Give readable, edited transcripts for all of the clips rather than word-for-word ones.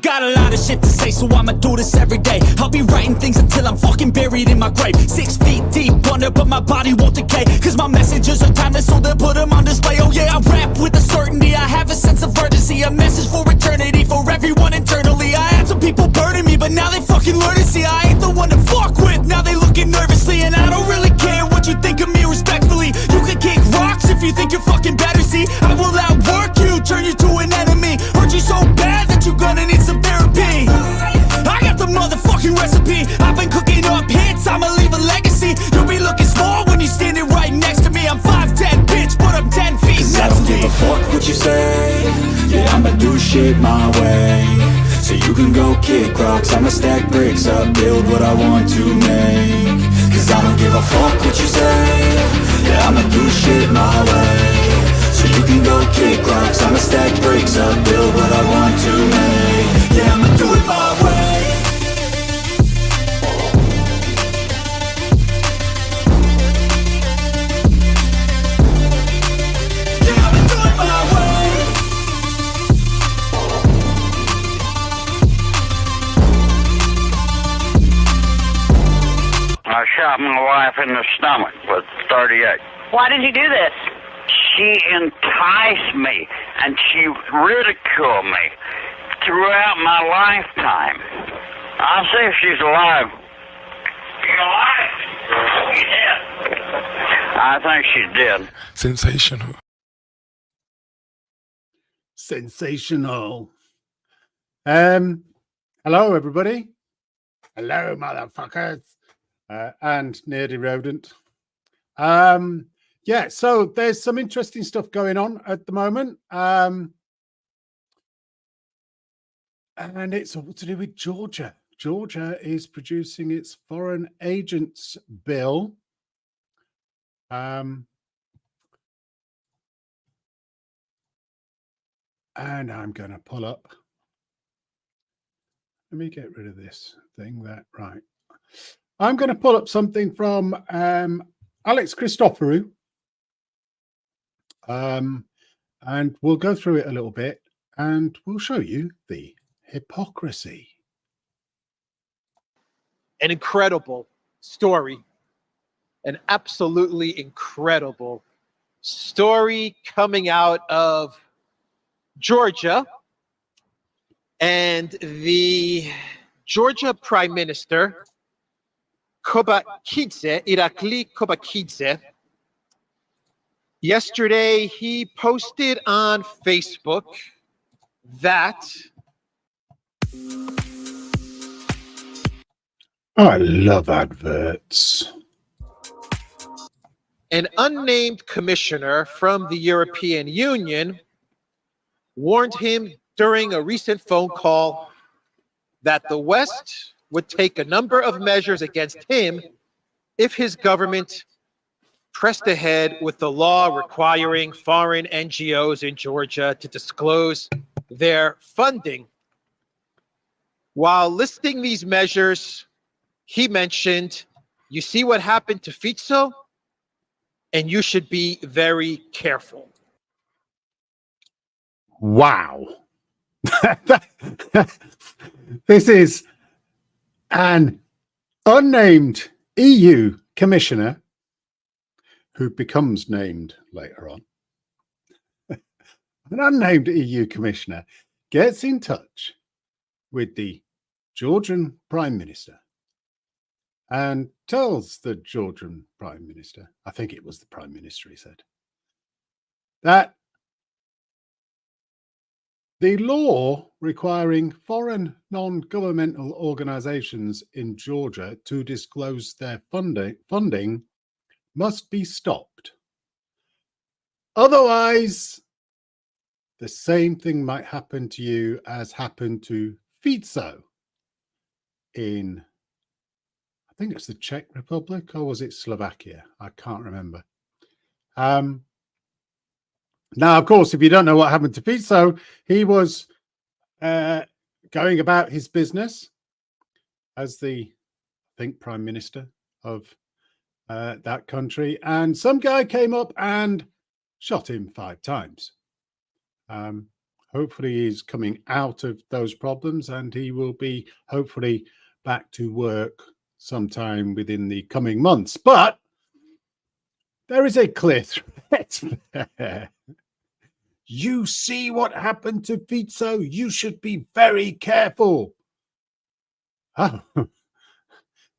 Got a lot of shit to say, so I'ma do this every day. I'll be writing things until I'm fucking buried in my grave. 6 feet deep under, but my body won't decay. Cause my messages are timeless, so they'll put them on display. Oh yeah, I rap with a certainty, I have a sense of urgency. A message for eternity, for everyone internally. I had some people burning me, but now they fucking learn to see I ain't the one to fuck with, now they looking nervously. And I don't really care what you think of me, respectfully. You can kick rocks if you think you're fucking better, see. I will outwork you, turn you to an enemy. Hurt you so bad that you're gonna need some therapy. I got the motherfucking recipe. I've been cooking up hits, I'ma leave a legacy. You'll be looking small when you're standing right next to me. I'm 5'10", bitch, but I'm 10 feet. Cause I don't give a fuck what you say. Yeah, I'ma do shit my way. So you can go kick rocks, I'ma stack bricks up, build what I want to make. Cause I don't give a fuck what you say. Yeah, I'ma do shit my way. So you can go kick rocks, I'ma stack bricks up, build what I want to make. Yeah, I'ma do it my way. Yeah, I'ma do it my way. I shot my wife in the stomach with 38. Why did you do this? She enticed me and she ridiculed me throughout my lifetime. I'll see if she's alive. She's alive? She's dead. I think she's dead. Sensational. Sensational. Hello, everybody. Hello, motherfuckers. And Nerdy Rodent. Yeah, so there's some interesting stuff going on at the moment. And it's all to do with Georgia. Georgia is producing its foreign agents bill. And I'm going to pull up. Let me get rid of this thing. Right. I'm going to pull up something from Alex Christoforou. And we'll go through it a little bit and we'll show you the hypocrisy. An incredible story, an absolutely incredible story coming out of Georgia. And the Georgia Prime Minister, Irakli Kobakidze, yesterday he posted on Facebook that I love adverts. An unnamed commissioner from the European Union warned him during a recent phone call that the West would take a number of measures against him if his government pressed ahead with the law requiring foreign NGOs in Georgia to disclose their funding. While listing these measures, he mentioned, you see what happened to Fitzo, and you should be very careful. Wow. This is an unnamed EU commissioner who becomes named later on. An unnamed EU commissioner gets in touch with the Georgian Prime Minister and tells the Georgian Prime Minister, I think it was the Prime Minister, he said, that the law requiring foreign non-governmental organizations in Georgia to disclose their funding must be stopped. Otherwise, the same thing might happen to you as happened to Fitzo in, I think it's the Czech Republic, or was it Slovakia? I can't remember. Now, of course, if you don't know what happened to Fitzo, he was going about his business as the, I think, Prime Minister of that country. And some guy came up and shot him 5 times. hopefully he's coming out of those problems, and he will be hopefully back to work sometime within the coming months. But there is a clear threat there. You see what happened to Fico? You should be very careful. Oh,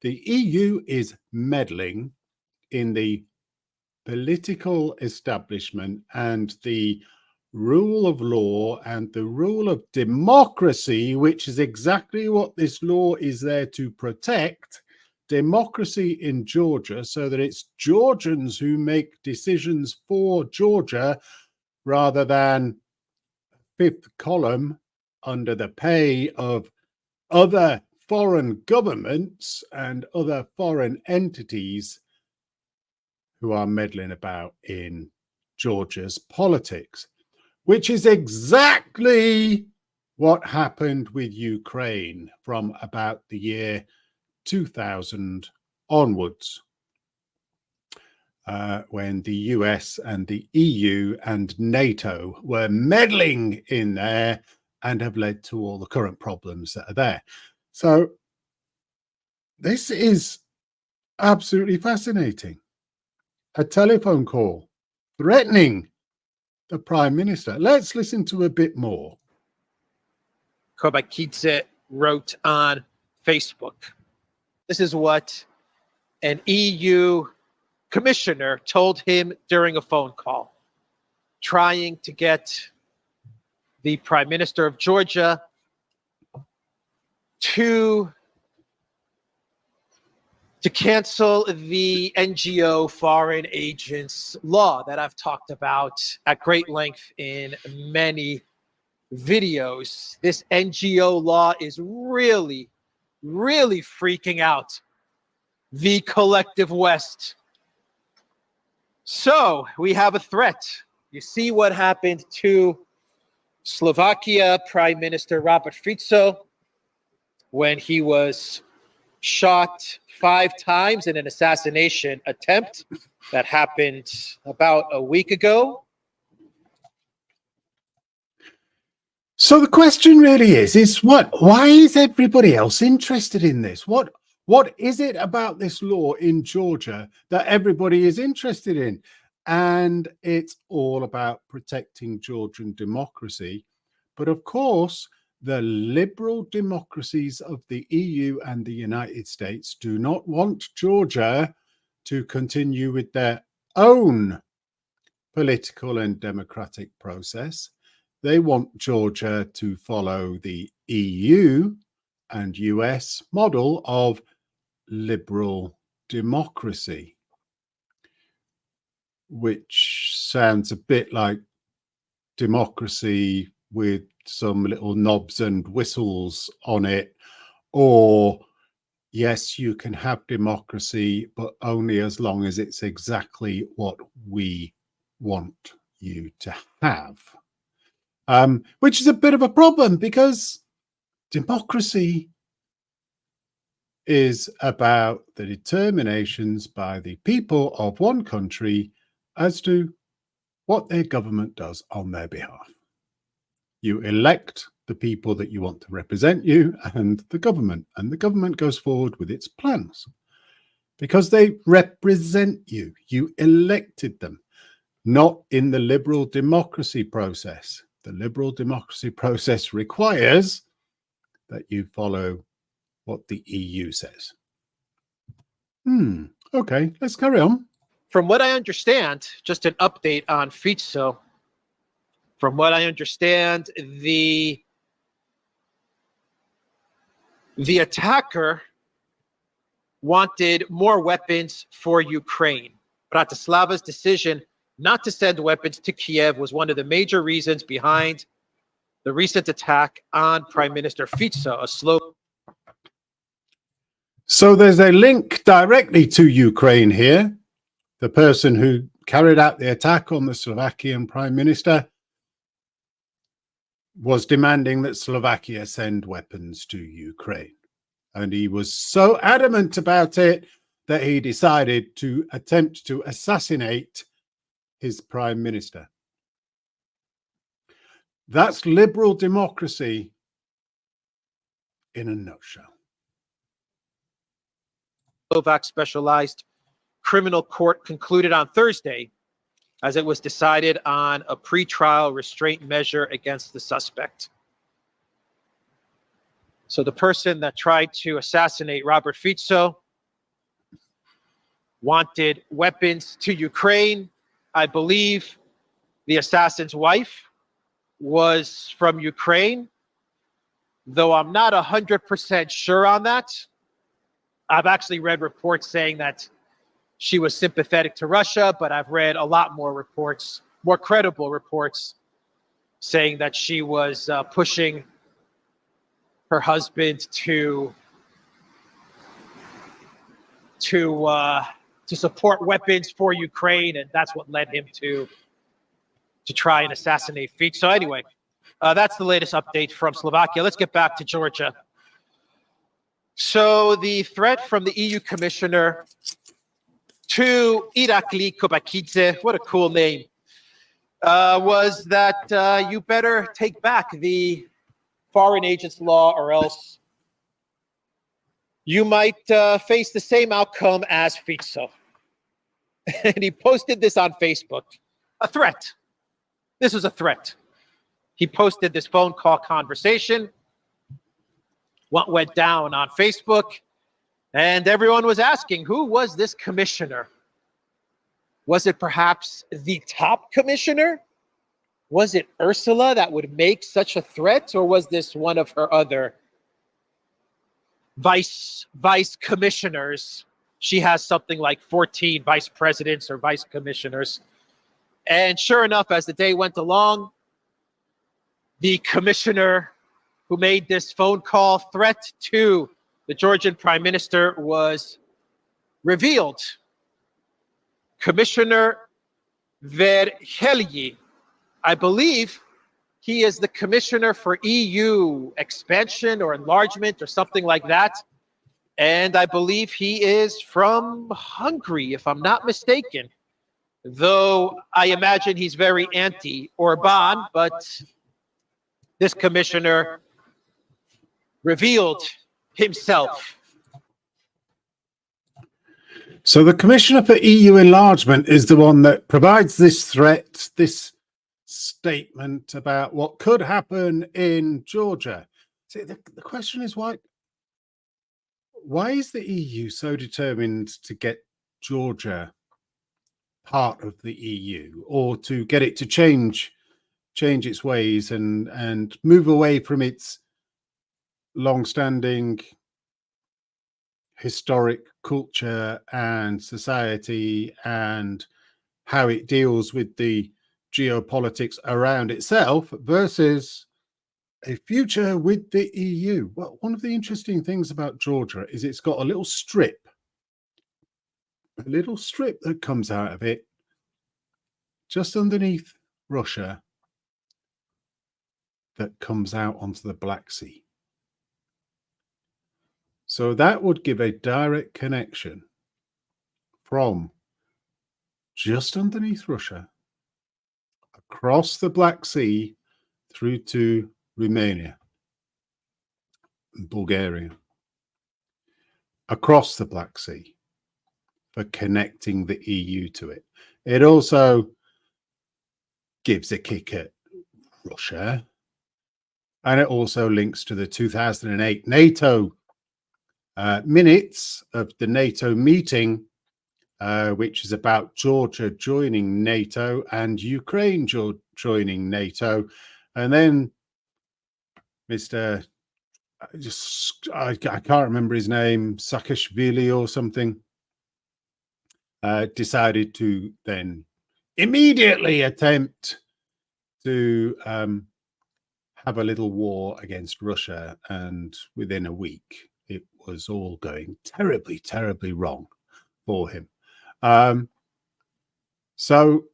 the EU is meddling in the political establishment and the rule of law and the rule of democracy, which is exactly what this law is there to protect. Democracy in Georgia, so that it's Georgians who make decisions for Georgia rather than fifth column under the pay of other foreign governments and other foreign entities who are meddling about in Georgia's politics, which is exactly what happened with Ukraine from about the year 2000 onwards, when the US and the EU and NATO were meddling in there and have led to all the current problems that are there. So this is absolutely fascinating. A telephone call threatening the Prime Minister. Let's listen to a bit more. Kobakidze wrote on Facebook. This is what an EU commissioner told him during a phone call, trying to get the Prime Minister of Georgia to cancel the NGO foreign agents law that I've talked about at great length in many videos. This NGO law is really, really freaking out the collective West. So we have a threat. You see what happened to Slovakia Prime Minister Robert Fico when he was shot 5 times in an assassination attempt that happened about a week ago. So the question really is why is everybody else interested in this? What is it about this law in Georgia that everybody is interested in? And it's all about protecting Georgian democracy. But of course, the liberal democracies of the EU and the United States do not want Georgia to continue with their own political and democratic process. They want Georgia to follow the EU and US model of liberal democracy, which sounds a bit like democracy with some little knobs and whistles on it, or yes, you can have democracy, but only as long as it's exactly what we want you to have. Which is a bit of a problem, because democracy is about the determinations by the people of one country as to what their government does on their behalf. You elect the people that you want to represent you and the government goes forward with its plans because they represent you. You elected them, not in the liberal democracy process. The liberal democracy process requires that you follow what the EU says. Okay, let's carry on. From what I understand, just an update on Fico. From what I understand, the attacker wanted more weapons for Ukraine. Bratislava's decision not to send weapons to Kiev was one of the major reasons behind the recent attack on Prime Minister Fico, So there's a link directly to Ukraine here. The person who carried out the attack on the Slovakian Prime Minister was demanding that Slovakia send weapons to Ukraine. And he was so adamant about it that he decided to attempt to assassinate his prime minister. That's liberal democracy in a nutshell. Slovak Specialized Criminal Court concluded on Thursday, as it was decided on a pretrial restraint measure against the suspect. So the person that tried to assassinate Robert Fico wanted weapons to Ukraine. I believe the assassin's wife was from Ukraine, though I'm not 100% sure on that. I've actually read reports saying that she was sympathetic to Russia, but I've read a lot more reports, more credible reports, saying that she was pushing her husband to support weapons for Ukraine, and that's what led him to try and assassinate Fico. So anyway, that's the latest update from Slovakia. Let's get back to Georgia. So the threat from the EU commissioner to Irakli Kobakidze, what a cool name, was that you better take back the foreign agents law or else you might face the same outcome as Fico. And he posted this on Facebook, a threat. This was a threat. He posted this phone call conversation, what went down on Facebook, and everyone was asking, who was this commissioner? Was it perhaps the top commissioner? Was it Ursula that would make such a threat, or was this one of her other vice commissioners? She has something like 14 vice presidents or vice commissioners. And sure enough, as the day went along, the commissioner who made this phone call threat to the Georgian prime minister was revealed. Commissioner Verhelyi, I believe he is the commissioner for EU expansion or enlargement or something like that. And I believe he is from Hungary, if I'm not mistaken. Though I imagine he's very anti-Orban, but this commissioner revealed himself. So the Commissioner for EU Enlargement is the one that provides this threat, this statement about what could happen in Georgia. See, the question is why is the EU so determined to get Georgia part of the EU, or to get it to change its ways and move away from its long-standing historic culture and society and how it deals with the geopolitics around itself versus a future with the EU? Well, one of the interesting things about Georgia is it's got a little strip that comes out of it just underneath Russia that comes out onto the Black Sea. So that would give a direct connection from just underneath Russia across the Black Sea through to Romania and Bulgaria, across the Black Sea, for connecting the EU to it. It also gives a kick at Russia, and it also links to the 2008 NATO minutes of the NATO meeting, which is about Georgia joining NATO and Ukraine joining NATO. And then Mr. I can't remember his name, Saakashvili or something, decided to then immediately attempt to have a little war against Russia. And within a week, it was all going terribly, terribly wrong for him. So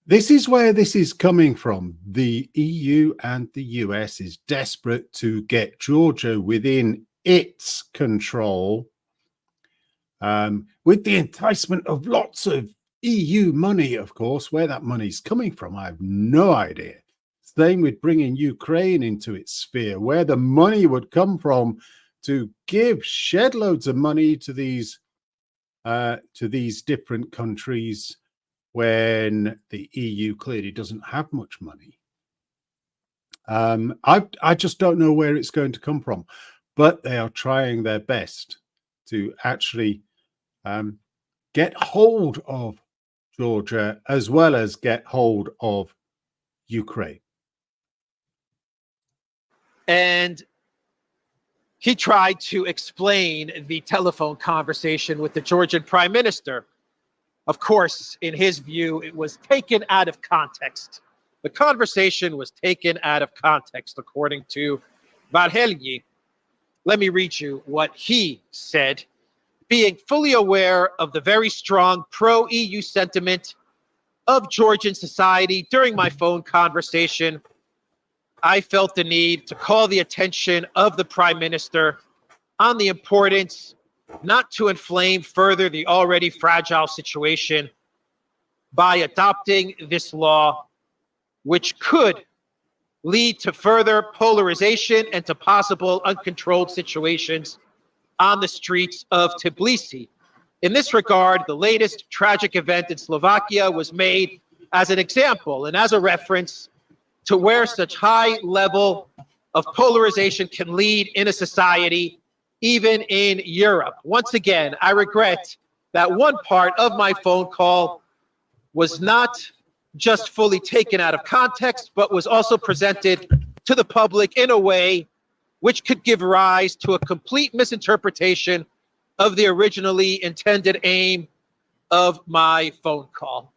this is where this is coming from. The EU and the US is desperate to get Georgia within its control, with the enticement of lots of EU money, of course. Where that money's coming from, I have no idea. same with bringing Ukraine into its sphere, where the money would come from to shed loads of money to these different countries when the EU clearly doesn't have much money. I just don't know where it's going to come from, but they are trying their best to actually get hold of Georgia as well as get hold of Ukraine. And he tried to explain the telephone conversation with the Georgian prime minister. Of course, in his view, it was taken out of context. The conversation was taken out of context, according to Varhelyi. Let me read you what he said. Being fully aware of the very strong pro-EU sentiment of Georgian society during my phone conversation, I felt the need to call the attention of the Prime Minister on the importance not to inflame further the already fragile situation by adopting this law, which could lead to further polarization and to possible uncontrolled situations on the streets of Tbilisi. In this regard, the latest tragic event in Slovakia was made as an example and as a reference to where such high level of polarization can lead in a society, even in Europe. Once again, I regret that one part of my phone call was not just fully taken out of context, but was also presented to the public in a way which could give rise to a complete misinterpretation of the originally intended aim of my phone call.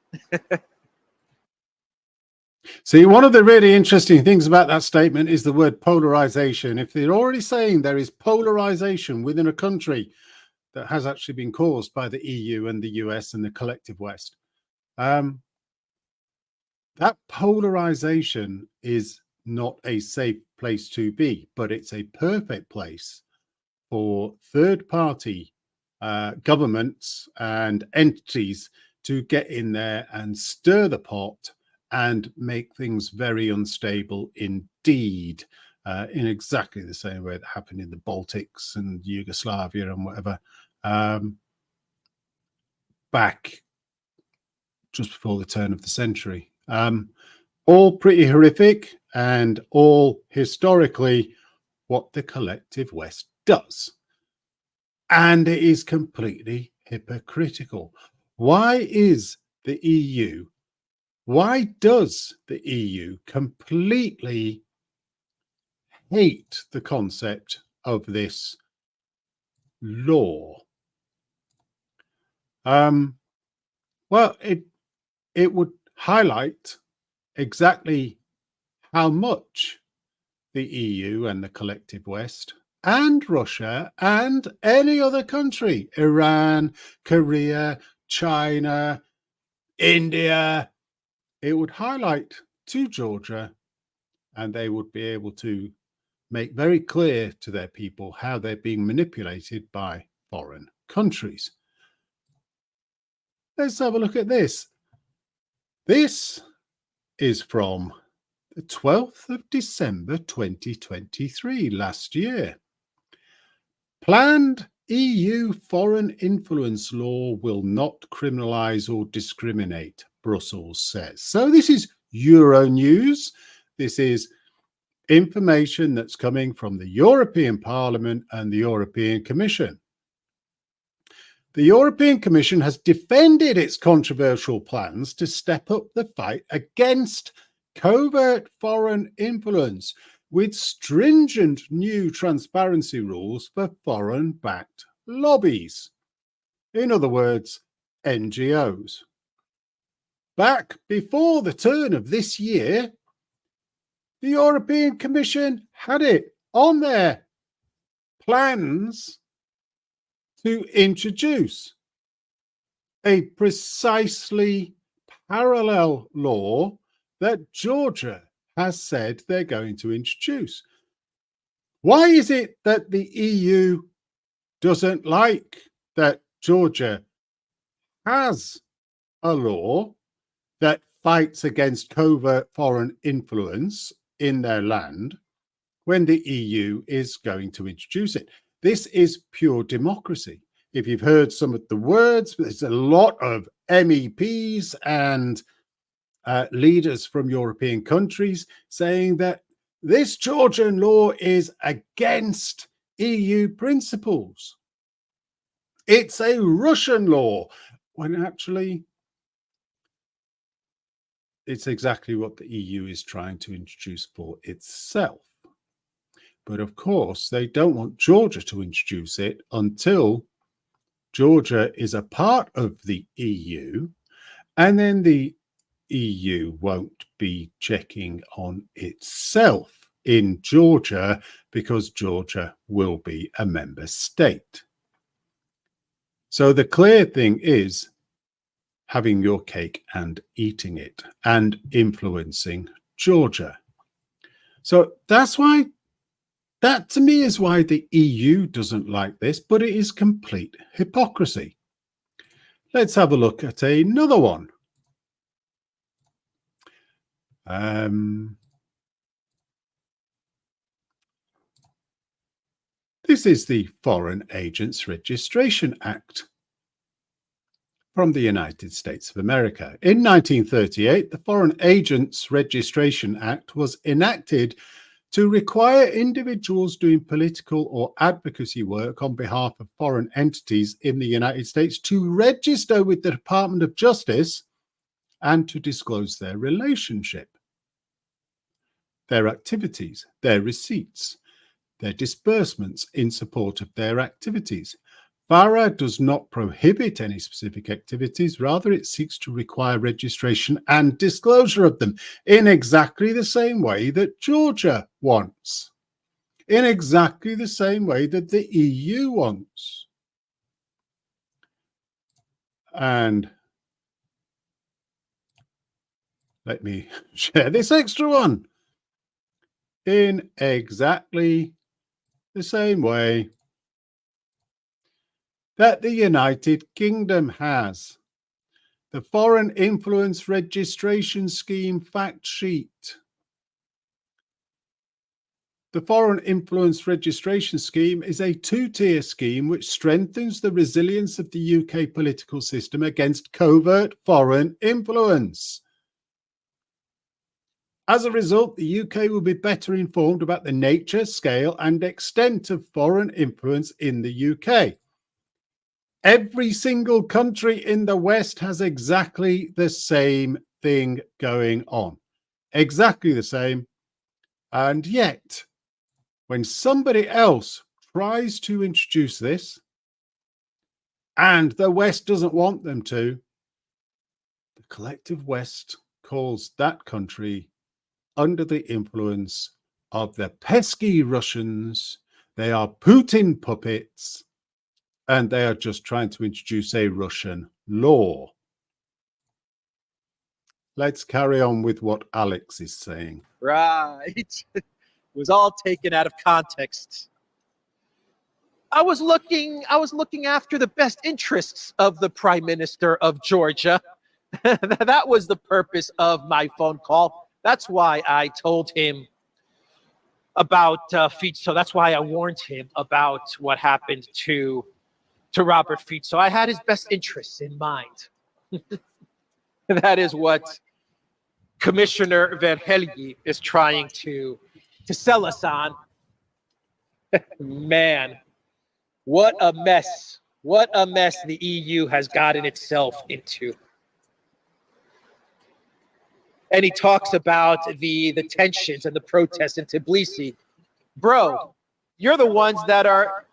See, one of the really interesting things about that statement is the word polarization. If they're already saying there is polarization within a country that has actually been caused by the EU and the US and the collective West, that polarization is not a safe place to be, but it's a perfect place for third-party governments and entities to get in there and stir the pot and make things very unstable indeed, in exactly the same way that happened in the Baltics and Yugoslavia and whatever, back just before the turn of the century. All pretty horrific and all historically what the collective West does. And it is completely hypocritical. Why does the EU completely hate the concept of this law? Well, it would highlight exactly how much the EU and the collective West and Russia and any other country, Iran, Korea, China, India, it would highlight to Georgia, and they would be able to make very clear to their people how they're being manipulated by foreign countries. Let's have a look at this. This is from the 12th of December 2023, last year. Planned EU foreign influence law will not criminalise or discriminate, Brussels says. So this is Euronews. This is information that's coming from the European Parliament and the European Commission. The European Commission has defended its controversial plans to step up the fight against covert foreign influence with stringent new transparency rules for foreign-backed lobbies. In other words, NGOs. Back before the turn of this year, the European Commission had it on their plans to introduce a precisely parallel law that Georgia has said they're going to introduce. Why is it that the EU doesn't like that Georgia has a law that fights against covert foreign influence in their land when the EU is going to introduce it. This is pure democracy. If you've heard some of the words, there's a lot of MEPs and leaders from European countries saying that this Georgian law is against EU principles. It's a Russian law, when actually it's exactly what the EU is trying to introduce for itself. But of course, they don't want Georgia to introduce it until Georgia is a part of the EU, and then the EU won't be checking on itself in Georgia because Georgia will be a member state. So the clear thing is having your cake and eating it and influencing Georgia. So that's why, that to me is why the EU doesn't like this, but it is complete hypocrisy. Let's have a look at another one. This is the Foreign Agents Registration Act from the United States of America. In 1938, the Foreign Agents Registration Act was enacted to require individuals doing political or advocacy work on behalf of foreign entities in the United States to register with the Department of Justice and to disclose their relationship, their activities, their receipts, their disbursements in support of their activities. FARA does not prohibit any specific activities, rather it seeks to require registration and disclosure of them in exactly the same way that Georgia wants, in exactly the same way that the EU wants. And let me share this extra one. In exactly the same way that the United Kingdom has. The Foreign Influence Registration Scheme fact sheet. The Foreign Influence Registration Scheme is a two-tier scheme which strengthens the resilience of the UK political system against covert foreign influence. As a result, the UK will be better informed about the nature, scale, and extent of foreign influence in the UK. Every single country in the West has exactly the same thing going on. Exactly the same. And yet, when somebody else tries to introduce this, and the West doesn't want them to, the collective West calls that country under the influence of the pesky Russians. They are Putin puppets, and they are just trying to introduce a Russian law. Let's carry on with what Alex is saying. Right. It was all taken out of context. I was looking after the best interests of the Prime Minister of Georgia. That was the purpose of my phone call. That's why I told him about Fico. That's why I warned him about what happened to Robert Fico. I had his best interests in mind. That is what Commissioner Van Helge is trying to sell us on. Man, what a mess. What a mess the EU has gotten itself into. And he talks about the tensions and the protests in Tbilisi. Bro, you're the ones that are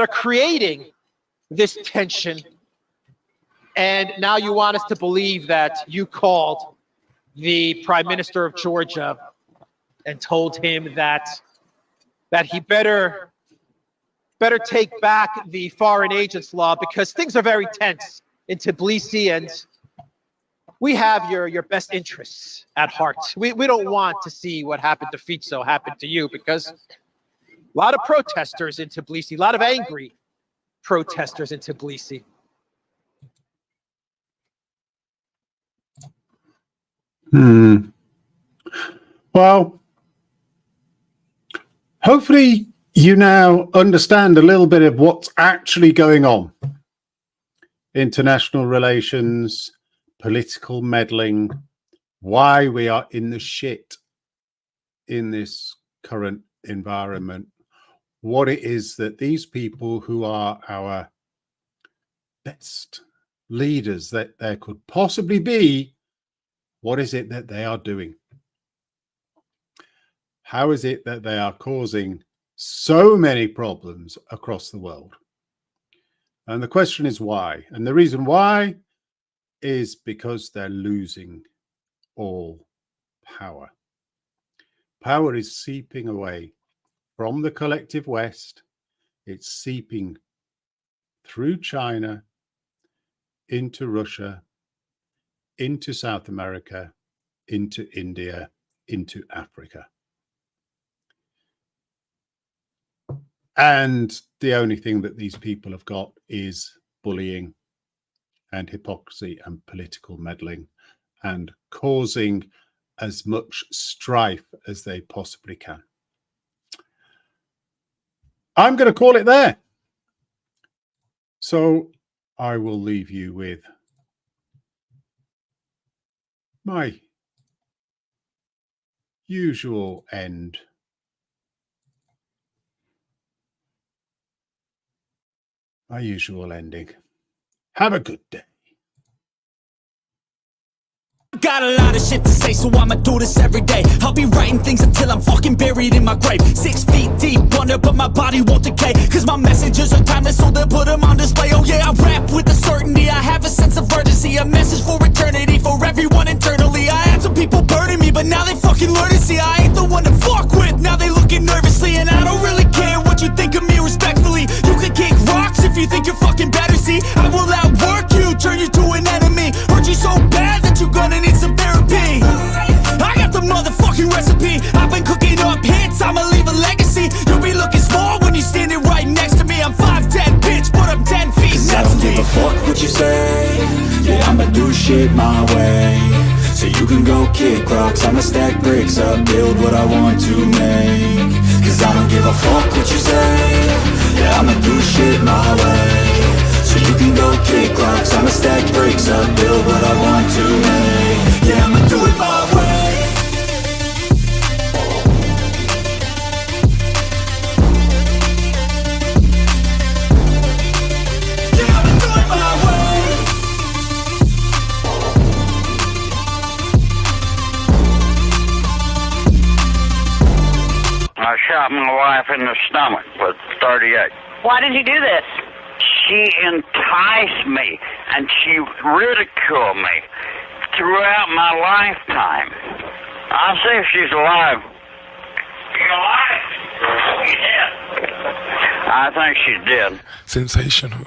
creating this tension. And now you want us to believe that you called the Prime Minister of Georgia and told him that he better take back the foreign agents law because things are very tense in Tbilisi, and we have your best interests at heart. We don't want to see what happened to Fico happen to you, because a lot of protesters in Tbilisi, a lot of angry protesters in Tbilisi. Well, hopefully you now understand a little bit of what's actually going on. International relations, political meddling, why we are in the shit in this current environment, what it is that these people who are our best leaders that there could possibly be, what is it that they are doing? How is it that they are causing so many problems across the world? And the question is why? And the reason why is because they're losing all power. Power is seeping away from the collective West. It's seeping through China into Russia, into South America, into India, into Africa. And the only thing that these people have got is bullying and hypocrisy and political meddling and causing as much strife as they possibly can. I'm going to call it there. So I will leave you with my usual end. My usual ending. Have a good day. Got a lot of shit to say, so I'ma do this every day. I'll be writing things until I'm fucking buried in my grave. 6 feet deep under, but my body won't decay. Cause my messages are timeless, so they'll put them on display. Oh yeah, I rap with the certainty, I have a sense of urgency. A message for eternity, for everyone internally. I had some people burning me, but now they fucking learn to see I ain't the one to fuck with, now they looking nervously. And I don't really care what you think of me respectfully. You can kick rocks if you think you're fucking better, see. I will outwork you, turn you to an enemy. Hurt you so bad that you're gonna need some therapy. I got the motherfucking recipe. I've been cooking up hits, I'ma leave a legacy. You'll be looking small when you're standing right next to me. I'm 5'10", bitch, but I'm 10 feet. Cause I don't give a fuck what you say. Yeah, I'ma do shit my way. So you can go kick rocks, I'ma stack bricks up, build what I want to make. Cause I don't give a fuck what you say. Yeah, I'ma do shit my way. So you can go kick rocks, I'ma stack bricks up, build what I want to make. Yeah, I'ma do it my way. Yeah, I'ma do it my way. I shot my wife in the stomach with 38. Why did you do this? She enticed me and she ridiculed me throughout my lifetime. I'll see if she's alive. She's alive? Yeah. I think she's dead. Sensational.